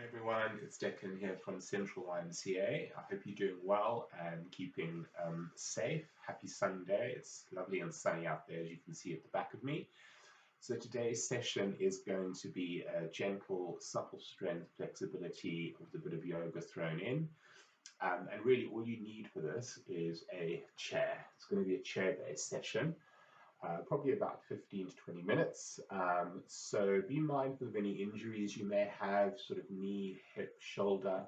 Everyone, it's Declan here from Central YMCA. I hope you're doing well and keeping safe. Happy Sunday. It's lovely and sunny out there, as you can see at the back of me. So today's session is going to be a gentle, supple strength, flexibility with a bit of yoga thrown in. And really all you need for this is a chair. It's going to be a chair-based session. Probably about 15 to 20 minutes. So be mindful of any injuries you may have, sort of knee, hip, shoulder.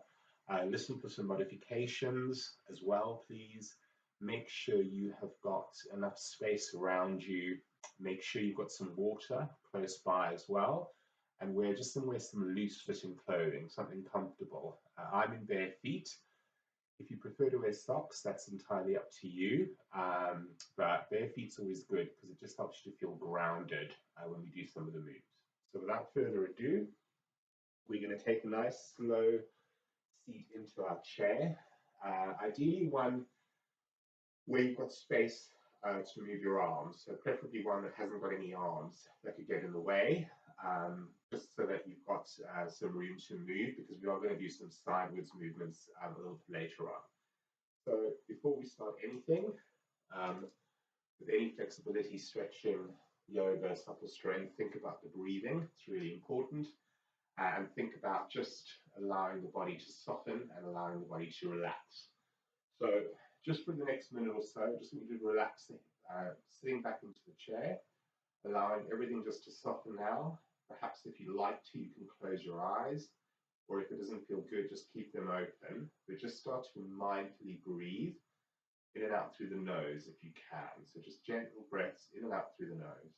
Listen for some modifications as well, please. Make sure you have got enough space around you. Make sure you've got some water close by as well. And wear some loose fitting clothing, something comfortable. I'm in bare feet. If you prefer to wear socks, that's entirely up to you, but bare feet's always good because it just helps you to feel grounded when we do some of the moves. So without further ado, we're going to take a nice slow seat into our chair, ideally one where you've got space to move your arms, so preferably one that hasn't got any arms that could get in the way, just so that you've got some room to move, because we are going to do some sideways movements a little bit later on. So before we start anything, with any flexibility, stretching, yoga, supple strength, think about the breathing. It's really important. And think about just allowing the body to soften and allowing the body to relax. So just for the next minute or so, just want you to relax, sitting back into the chair, allowing everything just to soften now. Perhaps if you like to, you can close your eyes, or if it doesn't feel good, just keep them open. But just start to mindfully breathe in and out through the nose if you can. So just gentle breaths in and out through the nose.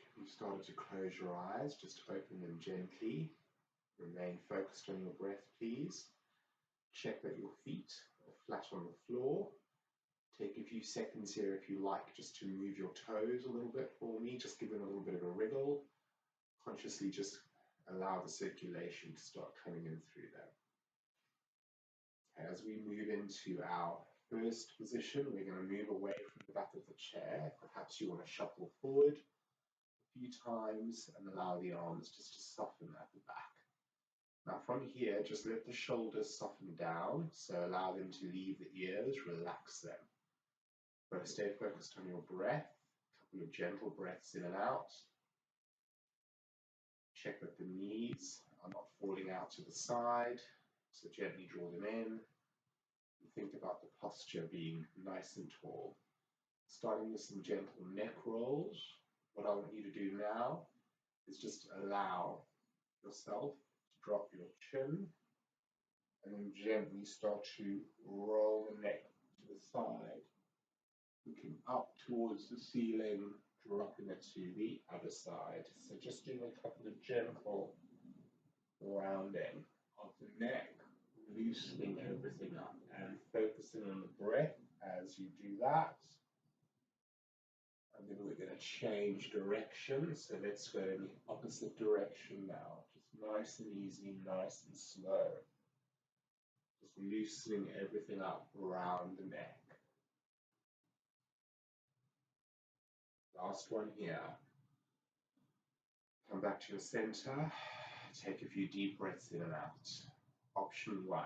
If you've started to close your eyes, just open them gently. Remain focused on your breath, please. Check that your feet are flat on the floor. Take a few seconds here, if you like, just to move your toes a little bit for me. Just give them a little bit of a wriggle. Consciously just allow the circulation to start coming in through them. As we move into our first position, we're going to move away from the back of the chair. Perhaps you want to shuffle forward a few times and allow the arms just to soften at the back. Now from here, just let the shoulders soften down, so allow them to leave the ears, relax them. But stay focused on your breath, a couple of gentle breaths in and out. Check that the knees are not falling out to the side, so gently draw them in. Think about the posture being nice and tall. Starting with some gentle neck rolls. What I want you to do now is just allow yourself to drop your chin and then gently start to roll the neck to the side, looking up towards the ceiling, dropping it to the other side. So just doing a couple of gentle rounding of the neck, loosening everything up and focusing on the breath as you do that. And then we're going to change direction, so let's go in the opposite direction now. Just nice and easy, nice and slow. Just loosening everything up around the neck. Last one here. Come back to your center. Take a few deep breaths in and out. Option 1.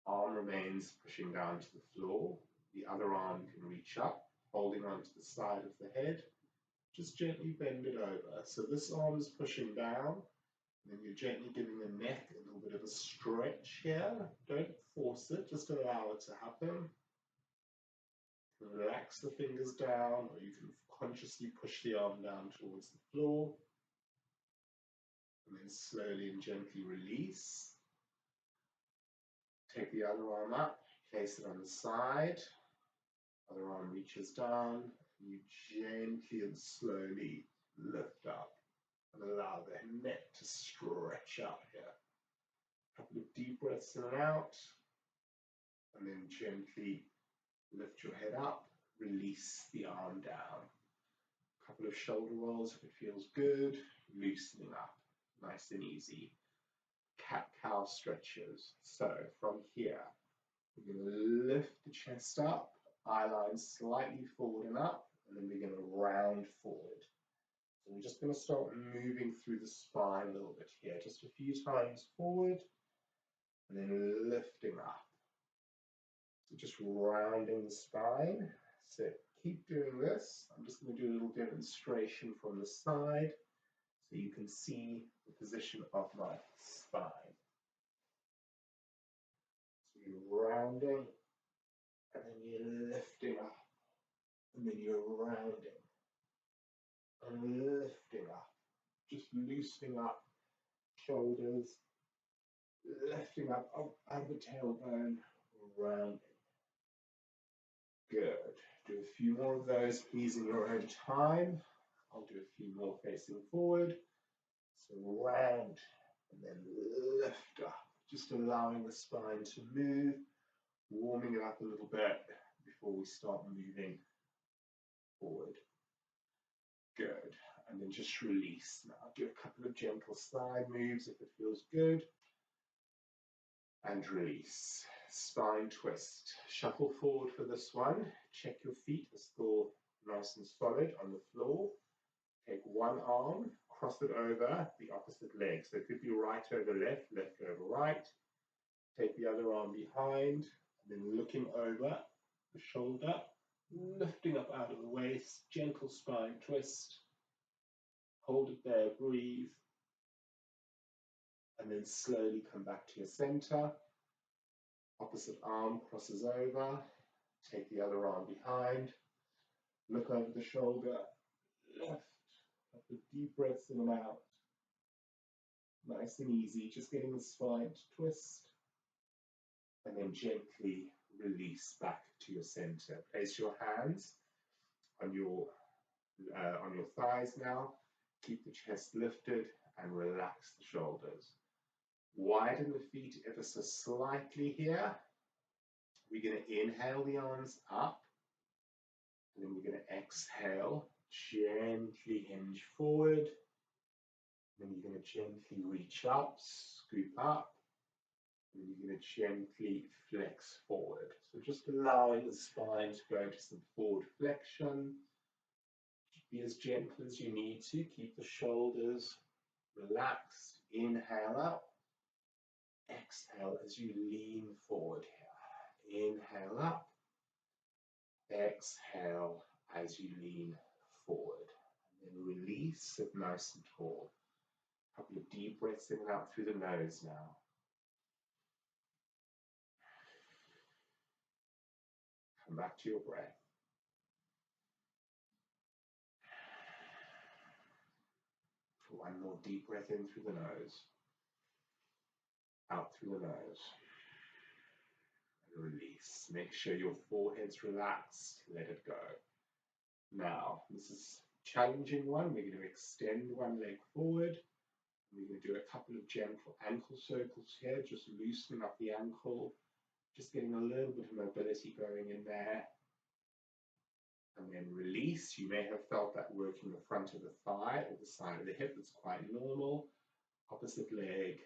Arm remains pushing down to the floor. The other arm can reach up, holding onto the side of the head. Just gently bend it over. So this arm is pushing down, and then you're gently giving the neck a little bit of a stretch here. Don't force it, just allow it to happen. Relax the fingers down, or you can consciously push the arm down towards the floor. And then slowly and gently release. Take the other arm up, place it on the side. Other arm reaches down. You gently and slowly lift up. And allow the neck to stretch out here. A couple of deep breaths in and out. And then gently lift your head up, release the arm down. A couple of shoulder rolls if it feels good, loosening up, nice and easy. Cat-cow stretches. So from here, we're going to lift the chest up, eye line slightly forward and up, and then we're going to round forward. So we're just going to start moving through the spine a little bit here, just a few times forward, and then lifting up. So just rounding the spine. So keep doing this. I'm just going to do a little demonstration from the side so you can see the position of my spine. So you're rounding, and then you're lifting up, and then you're rounding, and lifting up. Just loosening up shoulders, lifting up out of the tailbone, rounding. Good. Do a few more of those, please, in your own time. I'll do a few more facing forward. So round and then lift up, just allowing the spine to move, warming it up a little bit before we start moving forward. Good. And then just release. Now do a couple of gentle side moves if it feels good. And release. Spine twist. Shuffle forward for this one. Check your feet are still nice and solid on the floor. Take one arm, cross it over the opposite leg. So it could be right over left, left over right. Take the other arm behind, and then looking over the shoulder, lifting up out of the waist, gentle spine twist. Hold it there, breathe. And then slowly come back to your center. Opposite arm crosses over. Take the other arm behind. Look over the shoulder. Lift. Couple of deep breaths in and out. Nice and easy. Just getting the spine to twist. And then gently release back to your center. Place your hands on your thighs now. Keep the chest lifted and relax the shoulders. Widen the feet ever so slightly here. We're going to inhale the arms up. And then we're going to exhale, gently hinge forward. Then you're going to gently reach up, scoop up. And you're going to gently flex forward. So just allowing the spine to go into some forward flexion. Be as gentle as you need to. Keep the shoulders relaxed. Inhale up. Exhale as you lean forward here. Inhale up. Exhale as you lean forward. And then release, sit nice and tall. A couple of deep breaths in and out through the nose now. Come back to your breath. One more deep breath in through the nose. Out through the nose. And release. Make sure your forehead's relaxed. Let it go. Now, this is a challenging one. We're going to extend one leg forward. We're going to do a couple of gentle ankle circles here, just loosening up the ankle, just getting a little bit of mobility going in there. And then release. You may have felt that working the front of the thigh or the side of the hip. It's quite normal. Opposite leg.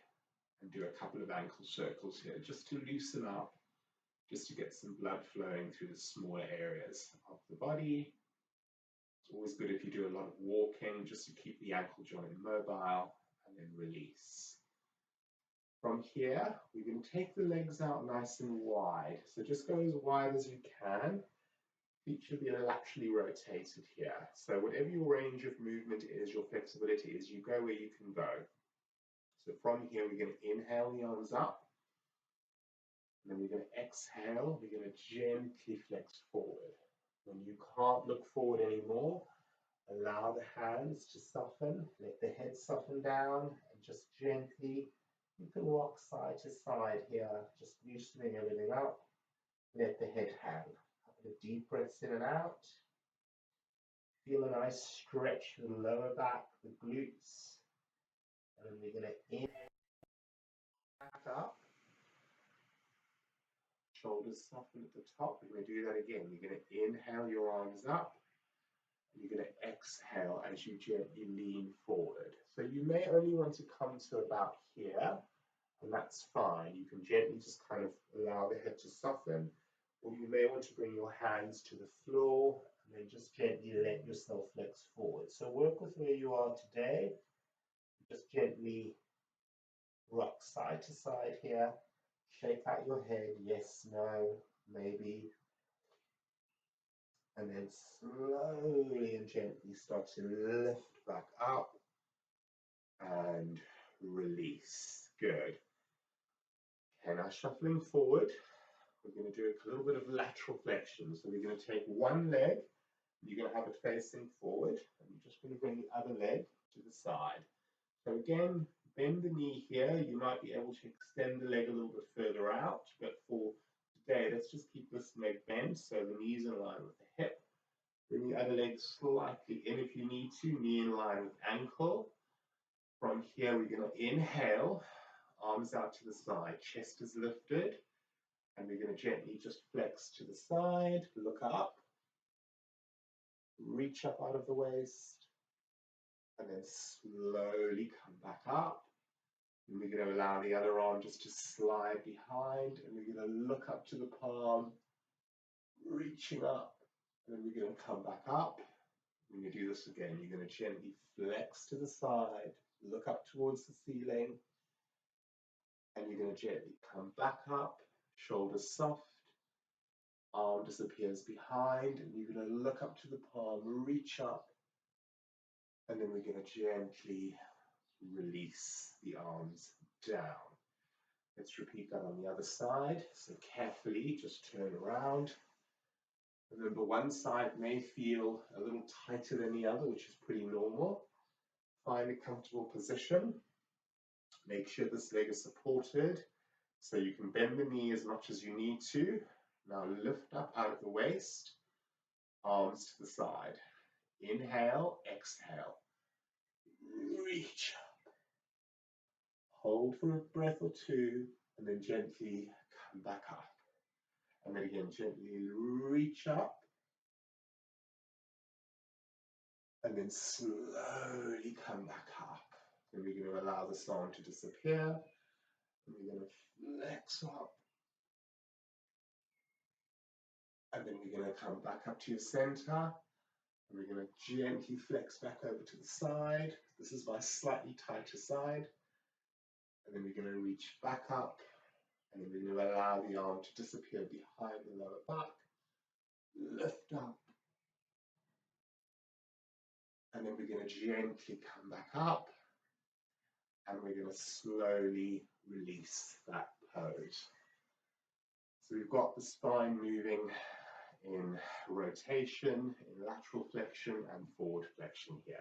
And do a couple of ankle circles here, just to loosen up, just to get some blood flowing through the smaller areas of the body. It's always good if you do a lot of walking, just to keep the ankle joint mobile, and then release. From here, we're going to take the legs out nice and wide. So just go as wide as you can. Feet should be laterally rotated here. So whatever your range of movement is, your flexibility is, you go where you can go. So from here, we're going to inhale the arms up. And then we're going to exhale. We're going to gently flex forward. When you can't look forward anymore, allow the hands to soften. Let the head soften down. And just gently, you can rock side to side here. Just loosening everything up. Let the head hang. A couple of deep breaths in and out. Feel a nice stretch to the lower back, the glutes. And then we're going to inhale back up. Shoulders soften at the top. We're going to do that again. You're going to inhale your arms up. And you're going to exhale as you gently lean forward. So you may only want to come to about here, and that's fine. You can gently just kind of allow the head to soften, or you may want to bring your hands to the floor and then just gently let yourself flex forward. So work with where you are today. Just gently rock side to side here. Shake out your head, yes, no, maybe. And then slowly and gently start to lift back up and release. Good. Okay, now shuffling forward, we're going to do a little bit of lateral flexion. So we're going to take one leg, you're going to have it facing forward, and you're just going to bring the other leg to the side. So again, bend the knee here. You might be able to extend the leg a little bit further out, but for today, let's just keep this leg bent so the knee's in line with the hip. Bring the other leg slightly in if you need to, knee in line with ankle. From here, we're going to inhale, arms out to the side, chest is lifted, and we're going to gently just flex to the side, look up, reach up out of the waist, and then slowly come back up. And we're going to allow the other arm just to slide behind, and we're going to look up to the palm, reaching up, and then we're going to come back up. When you do this again, you're going to gently flex to the side, look up towards the ceiling, and you're going to gently come back up, shoulders soft, arm disappears behind, and you're going to look up to the palm, reach up, and then we're going to gently release the arms down. Let's repeat that on the other side. So carefully, just turn around. Remember, one side may feel a little tighter than the other, which is pretty normal. Find a comfortable position. Make sure this leg is supported, so you can bend the knee as much as you need to. Now lift up out of the waist, arms to the side. Inhale, exhale. Reach up. Hold for a breath or two, and then gently come back up. And then again, gently reach up. And then slowly come back up. And we're going to allow the arm to disappear. And we're going to flex up. And then we're going to come back up to your center. And we're going to gently flex back over to the side. This is my slightly tighter side. And then we're going to reach back up. And then we're going to allow the arm to disappear behind the lower back. Lift up. And then we're going to gently come back up. And we're going to slowly release that pose. So we've got the spine moving in rotation, in lateral flexion and forward flexion here.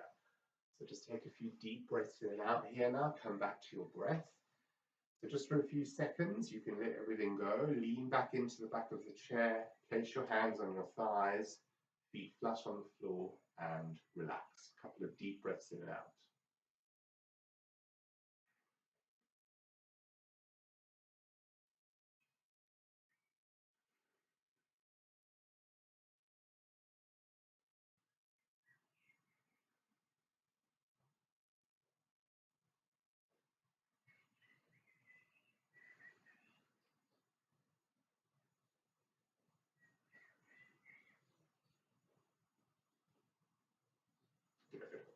So just take a few deep breaths in and out here now. Come back to your breath. So just for a few seconds, you can let everything go. Lean back into the back of the chair. Place your hands on your thighs, feet flush on the floor, and relax. A couple of deep breaths in and out.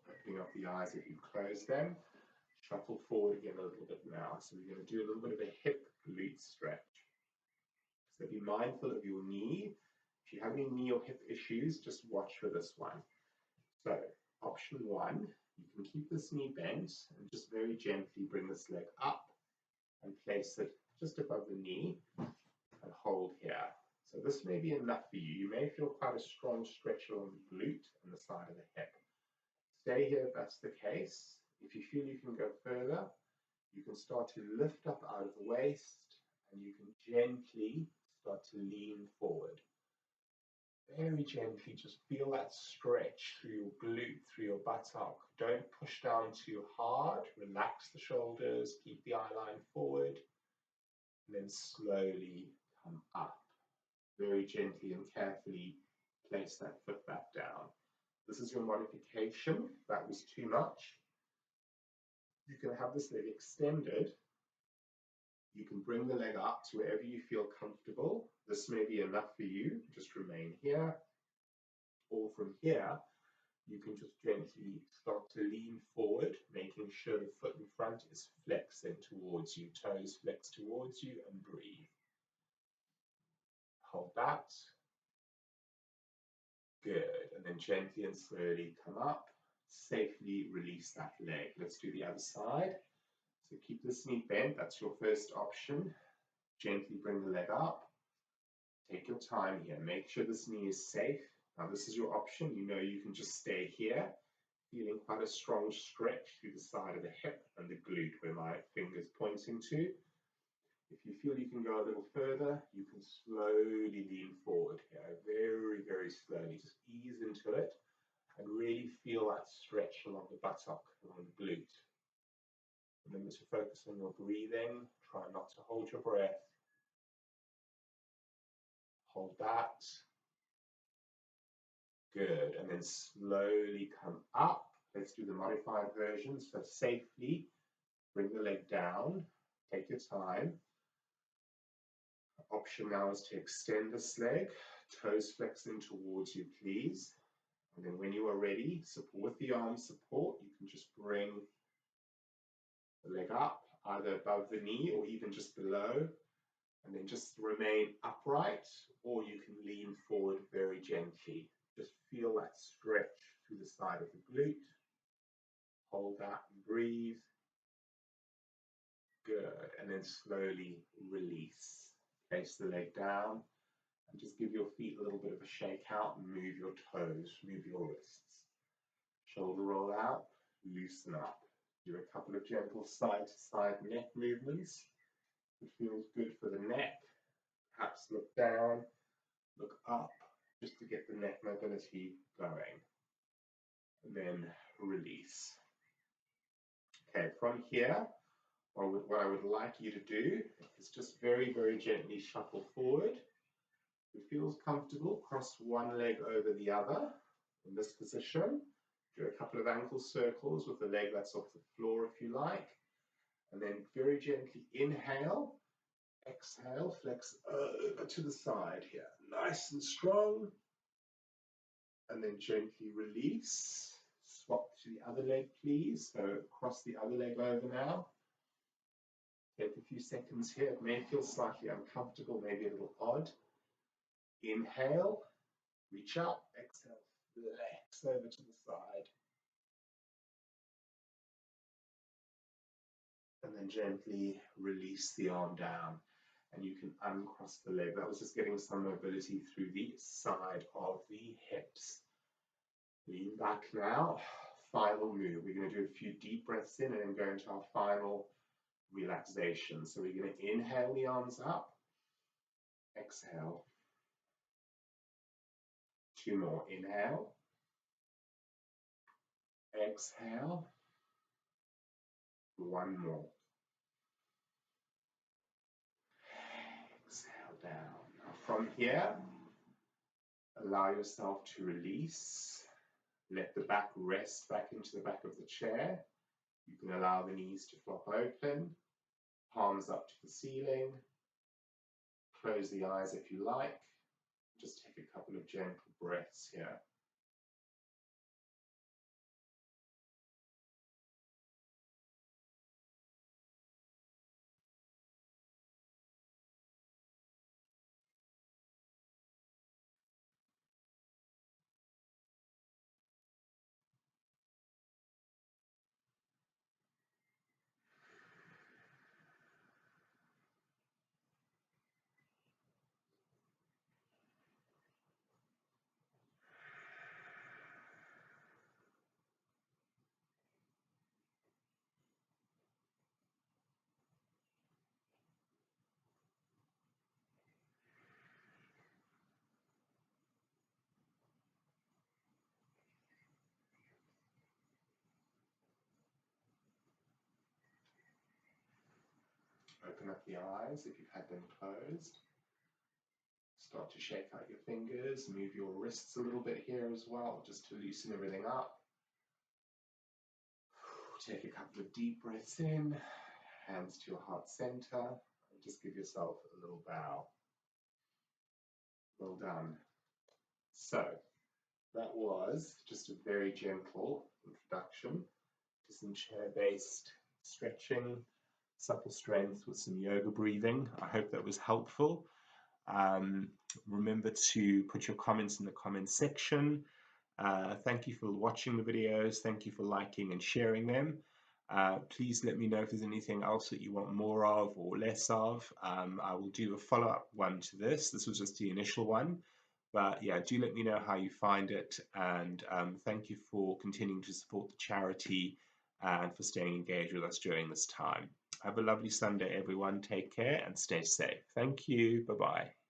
Opening up the eyes if you've closed them. Shuffle forward again a little bit now. So we're going to do a little bit of a hip glute stretch. So be mindful of your knee. If you have any knee or hip issues, just watch for this one. So option one, you can keep this knee bent and just very gently bring this leg up and place it just above the knee and hold here. So this may be enough for you. You may feel quite a strong stretch along the glute and the side of the hip. Stay here if that's the case. If you feel you can go further, you can start to lift up out of the waist and you can gently start to lean forward. Very gently, just feel that stretch through your glute, through your buttock. Don't push down too hard. Relax the shoulders, keep the eye line forward, and then slowly come up. Very gently and carefully place that foot back down. This is your modification. If that was too much, you can have this leg extended. You can bring the leg up to wherever you feel comfortable. This may be enough for you. Just remain here. Or from here, you can just gently start to lean forward, making sure the foot in front is flexing towards you, toes flex towards you, and breathe. Hold that. Good. And then gently and slowly come up. Safely release that leg. Let's do the other side. So keep this knee bent. That's your first option. Gently bring the leg up. Take your time here. Make sure this knee is safe. Now this is your option. You know you can just stay here, feeling quite a strong stretch through the side of the hip and the glute where my finger's pointing to. If you feel you can go a little further, you can slowly lean forward here, very, very slowly. Just ease into it and really feel that stretch along the buttock, along the glute. Remember to focus on your breathing. Try not to hold your breath. Hold that. Good. And then slowly come up. Let's do the modified version. So safely bring the leg down. Take your time. Option now is to extend this leg. Toes flexing towards you, please. And then when you are ready, with the arm support, you can just bring the leg up, either above the knee or even just below. And then just remain upright, or you can lean forward very gently. Just feel that stretch through the side of the glute. Hold that and breathe. Good. And then slowly release. Place the leg down and just give your feet a little bit of a shake out and move your toes, move your wrists. Shoulder roll out, loosen up. Do a couple of gentle side-to-side neck movements. It feels good for the neck. Perhaps look down, look up, just to get the neck mobility going. And then release. Okay, from here, what I would like you to do is just very, very gently shuffle forward. If it feels comfortable, cross one leg over the other in this position. Do a couple of ankle circles with the leg that's off the floor if you like. And then very gently inhale, exhale, flex over to the side here. Nice and strong. And then gently release. Swap to the other leg, please. So cross the other leg over now. Take a few seconds here. It may feel slightly uncomfortable, maybe a little odd. Inhale, reach up, exhale, flex over to the side. And then gently release the arm down. And you can uncross the leg. That was just getting some mobility through the side of the hips. Lean back now. Final move. We're going to do a few deep breaths in and then go into our final relaxation. So we're going to inhale the arms up. Exhale. Two more. Inhale. Exhale. One more. Exhale down. Now from here, allow yourself to release. Let the back rest back into the back of the chair. You can allow the knees to flop open, palms up to the ceiling. Close the eyes if you like. Just take a couple of gentle breaths here. Open up the eyes if you've had them closed. Start to shake out your fingers, move your wrists a little bit here as well, just to loosen everything up. Take a couple of deep breaths in, hands to your heart center, and just give yourself a little bow. Well done. So, that was just a very gentle introduction to some chair-based stretching, supple strength with some yoga breathing. I hope that was helpful. Remember to put your comments in the comments section. Thank you for watching the videos. Thank you for liking and sharing them. Please let me know if there's anything else that you want more of or less of. I will do a follow-up one to this. This was just the initial one. But yeah, do let me know how you find it. And thank you for continuing to support the charity and for staying engaged with us during this time. Have a lovely Sunday, everyone. Take care and stay safe. Thank you. Bye-bye.